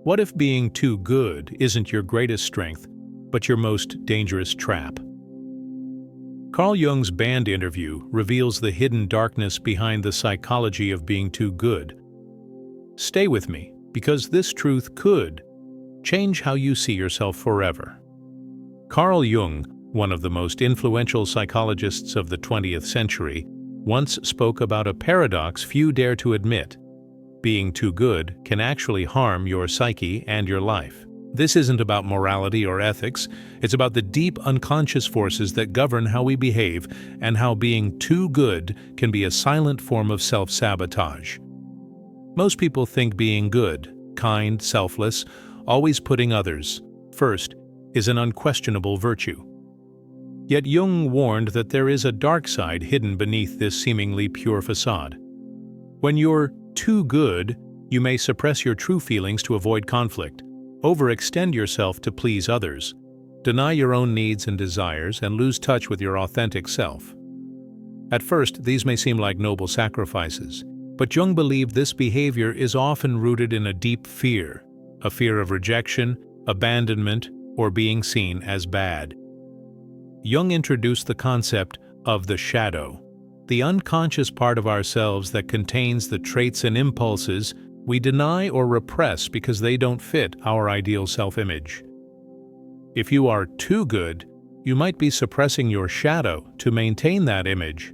What if being too good isn't your greatest strength, but your most dangerous trap? Carl Jung's band interview reveals the hidden darkness behind the psychology of being too good. Stay with me, because this truth could change how you see yourself forever. Carl Jung, one of the most influential psychologists of the 20th century, once spoke about a paradox few dare to admit. Being too good can actually harm your psyche and your life. This isn't about morality or ethics, it's about the deep unconscious forces that govern how we behave and how being too good can be a silent form of self-sabotage. Most people think being good, kind, selfless, always putting others first is an unquestionable virtue. Yet Jung warned that there is a dark side hidden beneath this seemingly pure facade. When you're too good, you may suppress your true feelings to avoid conflict, overextend yourself to please others, deny your own needs and desires, and lose touch with your authentic self. At first, these may seem like noble sacrifices, but Jung believed this behavior is often rooted in a deep fear, a fear of rejection, abandonment, or being seen as bad. Jung introduced the concept of the shadow, the unconscious part of ourselves that contains the traits and impulses we deny or repress because they don't fit our ideal self-image. If you are too good, you might be suppressing your shadow to maintain that image.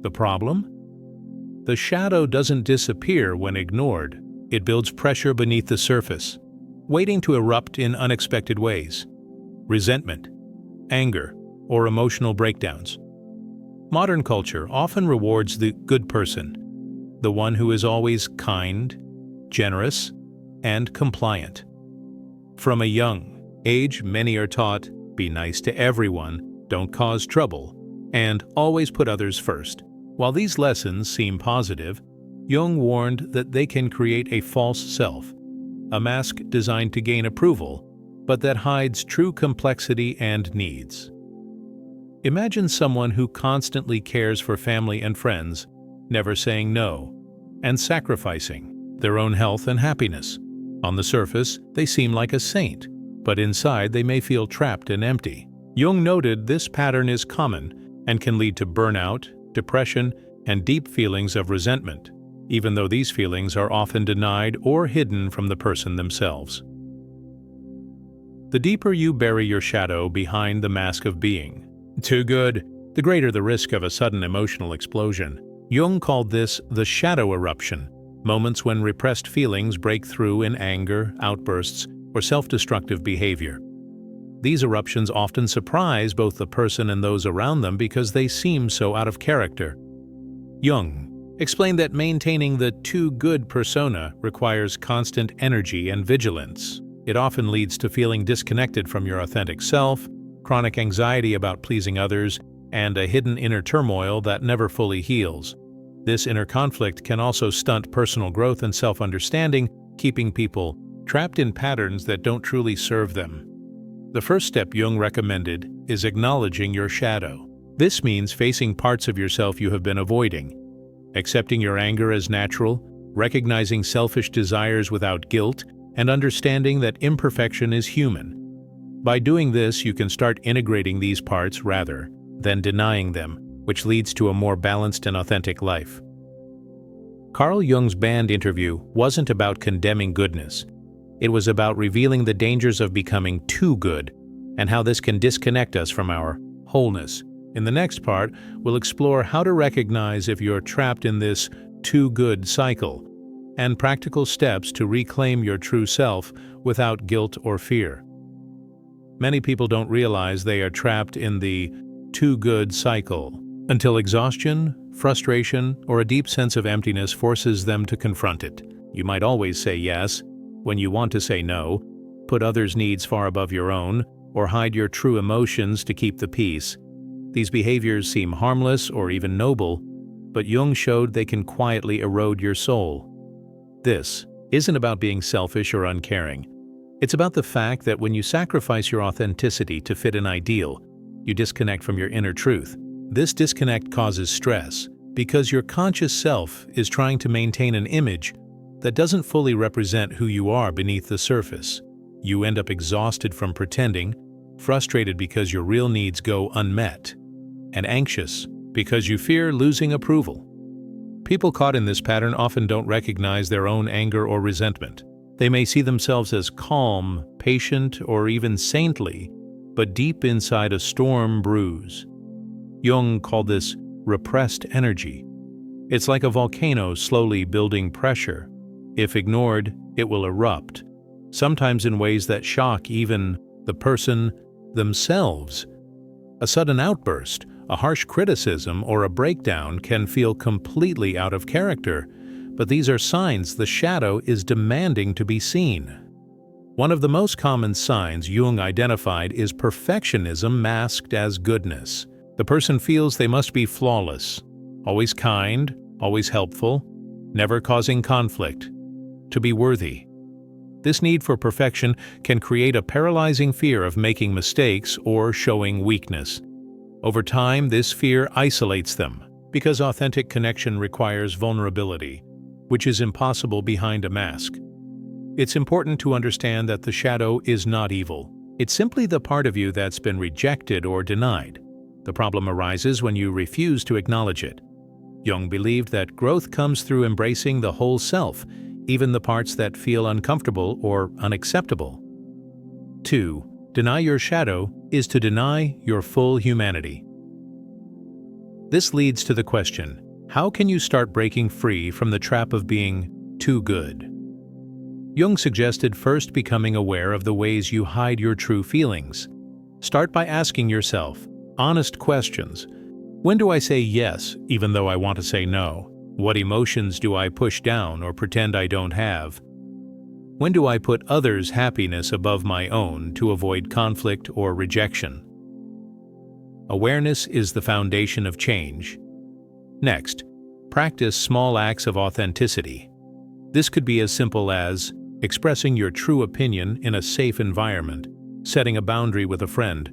The problem? The shadow doesn't disappear when ignored. It builds pressure beneath the surface, waiting to erupt in unexpected ways. Resentment, anger, or emotional breakdowns. Modern culture often rewards the good person, the one who is always kind, generous, and compliant. From a young age, many are taught, be nice to everyone, don't cause trouble, and always put others first. While these lessons seem positive, Jung warned that they can create a false self, a mask designed to gain approval, but that hides true complexity and needs. Imagine someone who constantly cares for family and friends, never saying no, and sacrificing their own health and happiness. On the surface, they seem like a saint, but inside they may feel trapped and empty. Jung noted this pattern is common and can lead to burnout, depression, and deep feelings of resentment, even though these feelings are often denied or hidden from the person themselves. The deeper you bury your shadow behind the mask of being too good, the greater the risk of a sudden emotional explosion. Jung called this the shadow eruption, moments when repressed feelings break through in anger, outbursts, or self-destructive behavior. These eruptions often surprise both the person and those around them because they seem so out of character. Jung explained that maintaining the too good persona requires constant energy and vigilance. It often leads to feeling disconnected from your authentic self, chronic anxiety about pleasing others, and a hidden inner turmoil that never fully heals. This inner conflict can also stunt personal growth and self-understanding, keeping people trapped in patterns that don't truly serve them. The first step Jung recommended is acknowledging your shadow. This means facing parts of yourself you have been avoiding, accepting your anger as natural, recognizing selfish desires without guilt, and understanding that imperfection is human. By doing this, you can start integrating these parts rather than denying them, which leads to a more balanced and authentic life. Carl Jung's band interview wasn't about condemning goodness. It was about revealing the dangers of becoming too good and how this can disconnect us from our wholeness. In the next part, we'll explore how to recognize if you're trapped in this too good cycle and practical steps to reclaim your true self without guilt or fear. Many people don't realize they are trapped in the too good cycle until exhaustion, frustration, or a deep sense of emptiness forces them to confront it. You might always say yes when you want to say no, put others' needs far above your own, or hide your true emotions to keep the peace. These behaviors seem harmless or even noble, but Jung showed they can quietly erode your soul. This isn't about being selfish or uncaring. It's about the fact that when you sacrifice your authenticity to fit an ideal, you disconnect from your inner truth. This disconnect causes stress because your conscious self is trying to maintain an image that doesn't fully represent who you are beneath the surface. You end up exhausted from pretending, frustrated because your real needs go unmet, and anxious because you fear losing approval. People caught in this pattern often don't recognize their own anger or resentment. They may see themselves as calm, patient, or even saintly, but deep inside a storm brews. Jung called this repressed energy. It's like a volcano slowly building pressure. If ignored, it will erupt, sometimes in ways that shock even the person themselves. A sudden outburst, a harsh criticism, or a breakdown can feel completely out of character, but these are signs the shadow is demanding to be seen. One of the most common signs Jung identified is perfectionism masked as goodness. The person feels they must be flawless, always kind, always helpful, never causing conflict, to be worthy. This need for perfection can create a paralyzing fear of making mistakes or showing weakness. Over time, this fear isolates them, because authentic connection requires vulnerability, which is impossible behind a mask. It's important to understand that the shadow is not evil. It's simply the part of you that's been rejected or denied. The problem arises when you refuse to acknowledge it. Jung believed that growth comes through embracing the whole self, even the parts that feel uncomfortable or unacceptable. 2. Deny your shadow is to deny your full humanity. This leads to the question, how can you start breaking free from the trap of being too good? Jung suggested first becoming aware of the ways you hide your true feelings. Start by asking yourself honest questions. When do I say yes, even though I want to say no? What emotions do I push down or pretend I don't have? When do I put others' happiness above my own to avoid conflict or rejection? Awareness is the foundation of change. Next, practice small acts of authenticity. This could be as simple as expressing your true opinion in a safe environment, setting a boundary with a friend,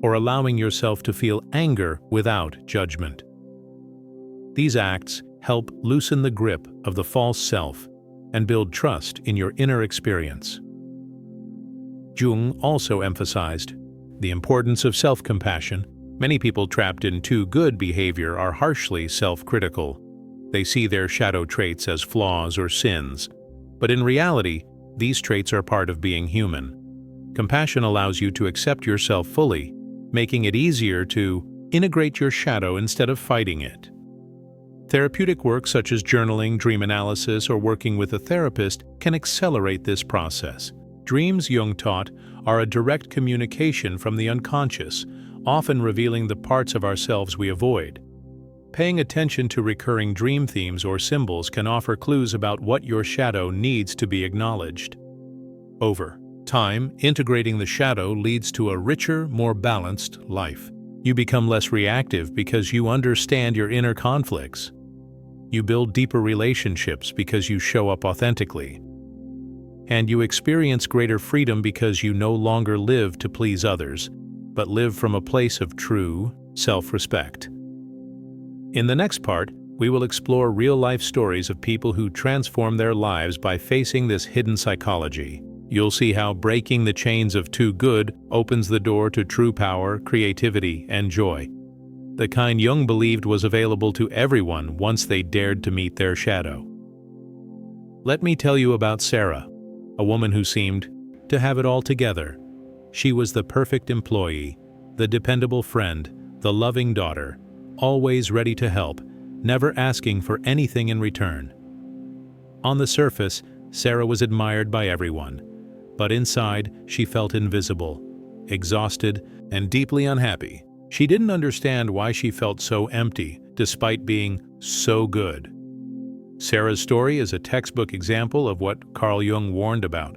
or allowing yourself to feel anger without judgment. These acts help loosen the grip of the false self and build trust in your inner experience. Jung also emphasized the importance of self-compassion. Many people trapped in too good behavior are harshly self-critical. They see their shadow traits as flaws or sins, but in reality, these traits are part of being human. Compassion allows you to accept yourself fully, making it easier to integrate your shadow instead of fighting it. Therapeutic work such as journaling, dream analysis, or working with a therapist can accelerate this process. Dreams, Jung taught, are a direct communication from the unconscious, often revealing the parts of ourselves we avoid. Paying attention to recurring dream themes or symbols can offer clues about what your shadow needs to be acknowledged. Over time, integrating the shadow leads to a richer, more balanced life. You become less reactive because you understand your inner conflicts. You build deeper relationships because you show up authentically. And you experience greater freedom because you no longer live to please others, but live from a place of true self-respect. In the next part, we will explore real-life stories of people who transform their lives by facing this hidden psychology. You'll see how breaking the chains of too good opens the door to true power, creativity, and joy. The kind Jung believed was available to everyone once they dared to meet their shadow. Let me tell you about Sarah, a woman who seemed to have it all together. She was the perfect employee, the dependable friend, the loving daughter, always ready to help, never asking for anything in return. On the surface, Sarah was admired by everyone, but inside she felt invisible, exhausted, and deeply unhappy. She didn't understand why she felt so empty, despite being so good. Sarah's story is a textbook example of what Carl Jung warned about.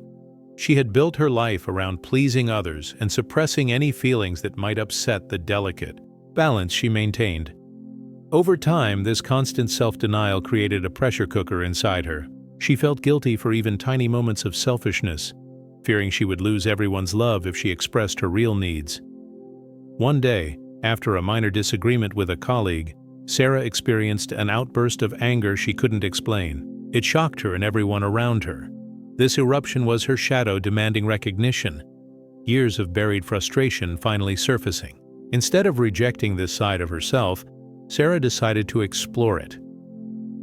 She had built her life around pleasing others and suppressing any feelings that might upset the delicate balance she maintained. Over time, this constant self-denial created a pressure cooker inside her. She felt guilty for even tiny moments of selfishness, fearing she would lose everyone's love if she expressed her real needs. One day, after a minor disagreement with a colleague, Sarah experienced an outburst of anger she couldn't explain. It shocked her and everyone around her. This eruption was her shadow demanding recognition, years of buried frustration finally surfacing. Instead of rejecting this side of herself, Sarah decided to explore it.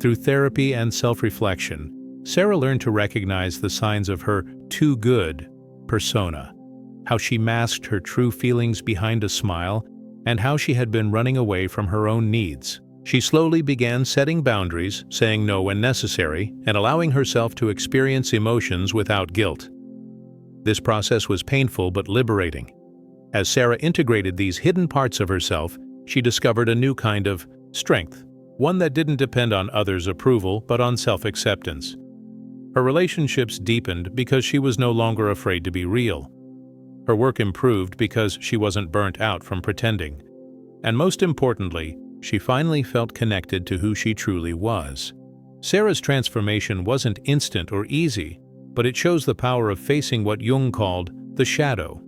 Through therapy and self-reflection, Sarah learned to recognize the signs of her too good persona, how she masked her true feelings behind a smile, and how she had been running away from her own needs. She slowly began setting boundaries, saying no when necessary, and allowing herself to experience emotions without guilt. This process was painful but liberating. As Sarah integrated these hidden parts of herself, she discovered a new kind of strength, one that didn't depend on others' approval but on self-acceptance. Her relationships deepened because she was no longer afraid to be real. Her work improved because she wasn't burnt out from pretending. And most importantly, she finally felt connected to who she truly was. Sarah's transformation wasn't instant or easy, but it shows the power of facing what Jung called the shadow.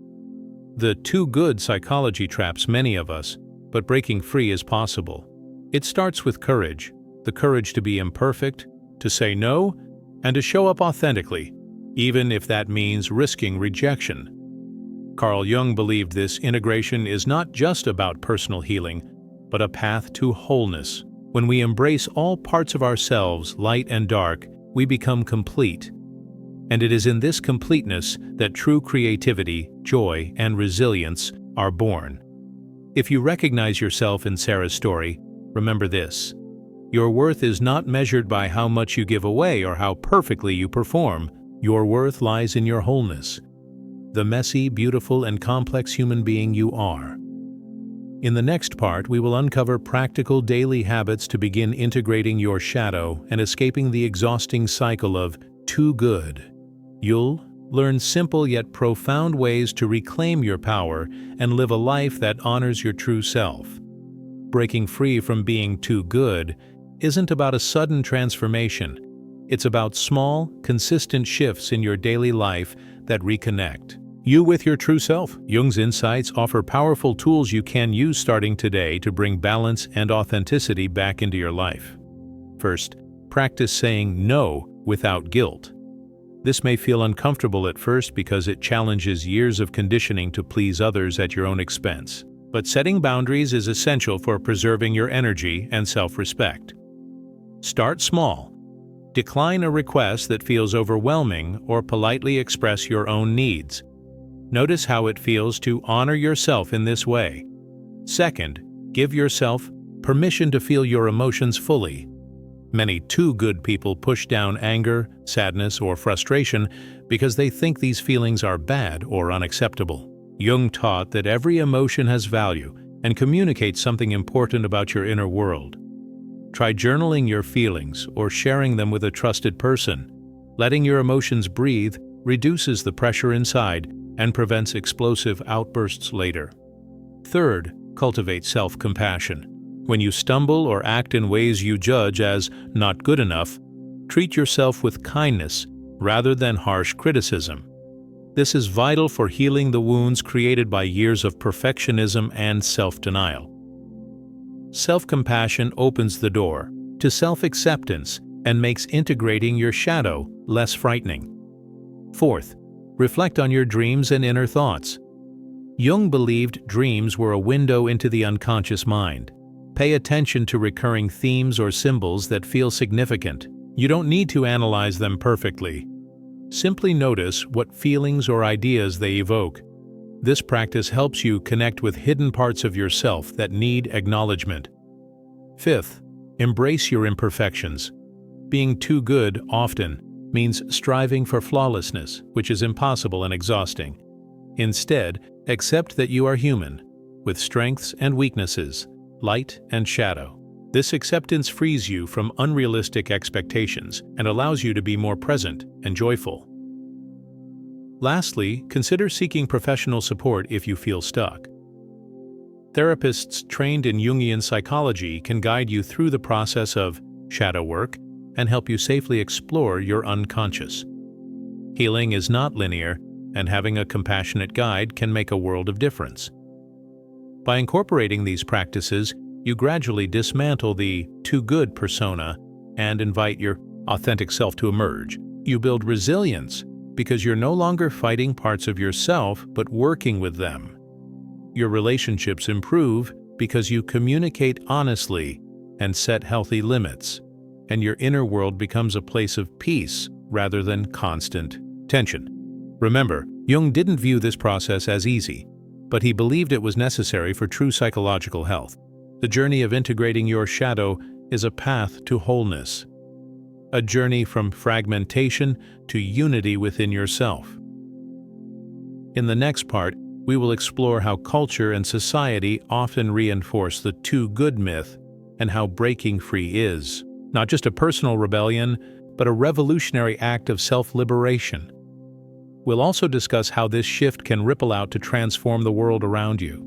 The too good psychology traps many of us, but breaking free is possible. It starts with courage, the courage to be imperfect, to say no, and to show up authentically, even if that means risking rejection. Carl Jung believed this integration is not just about personal healing, but a path to wholeness. When we embrace all parts of ourselves, light and dark, we become complete. And it is in this completeness that true creativity, joy, and resilience are born. If you recognize yourself in Sarah's story, remember this: your worth is not measured by how much you give away or how perfectly you perform. Your worth lies in your wholeness, the messy, beautiful, and complex human being you are. In the next part, we will uncover practical daily habits to begin integrating your shadow and escaping the exhausting cycle of too good. You'll learn simple yet profound ways to reclaim your power and live a life that honors your true self. Breaking free from being too good isn't about a sudden transformation. It's about small, consistent shifts in your daily life that reconnect you with your true self. Jung's insights offer powerful tools you can use starting today to bring balance and authenticity back into your life. First, practice saying no without guilt. This may feel uncomfortable at first because it challenges years of conditioning to please others at your own expense. But setting boundaries is essential for preserving your energy and self-respect. Start small. Decline a request that feels overwhelming or politely express your own needs. Notice how it feels to honor yourself in this way. Second, give yourself permission to feel your emotions fully. Many too good people push down anger, sadness, or frustration because they think these feelings are bad or unacceptable. Jung taught that every emotion has value and communicates something important about your inner world. Try journaling your feelings or sharing them with a trusted person. Letting your emotions breathe reduces the pressure inside and prevents explosive outbursts later. Third, cultivate self-compassion. When you stumble or act in ways you judge as not good enough, treat yourself with kindness rather than harsh criticism. This is vital for healing the wounds created by years of perfectionism and self-denial. Self-compassion opens the door to self-acceptance and makes integrating your shadow less frightening. Fourth, reflect on your dreams and inner thoughts. Jung believed dreams were a window into the unconscious mind. Pay attention to recurring themes or symbols that feel significant. You don't need to analyze them perfectly. Simply notice what feelings or ideas they evoke. This practice helps you connect with hidden parts of yourself that need acknowledgement. Fifth, embrace your imperfections. Being too good often means striving for flawlessness, which is impossible and exhausting. Instead, accept that you are human, with strengths and weaknesses, light and shadow. This acceptance frees you from unrealistic expectations and allows you to be more present and joyful. Lastly, consider seeking professional support if you feel stuck. Therapists trained in Jungian psychology can guide you through the process of shadow work and help you safely explore your unconscious. Healing is not linear, and having a compassionate guide can make a world of difference. By incorporating these practices, you gradually dismantle the too good persona and invite your authentic self to emerge. You build resilience because you're no longer fighting parts of yourself but working with them. Your relationships improve because you communicate honestly and set healthy limits, and your inner world becomes a place of peace rather than constant tension. Remember, Jung didn't view this process as easy, but he believed it was necessary for true psychological health. The journey of integrating your shadow is a path to wholeness, a journey from fragmentation to unity within yourself. In the next part, we will explore how culture and society often reinforce the too good myth and how breaking free is not just a personal rebellion, but a revolutionary act of self-liberation. We'll also discuss how this shift can ripple out to transform the world around you.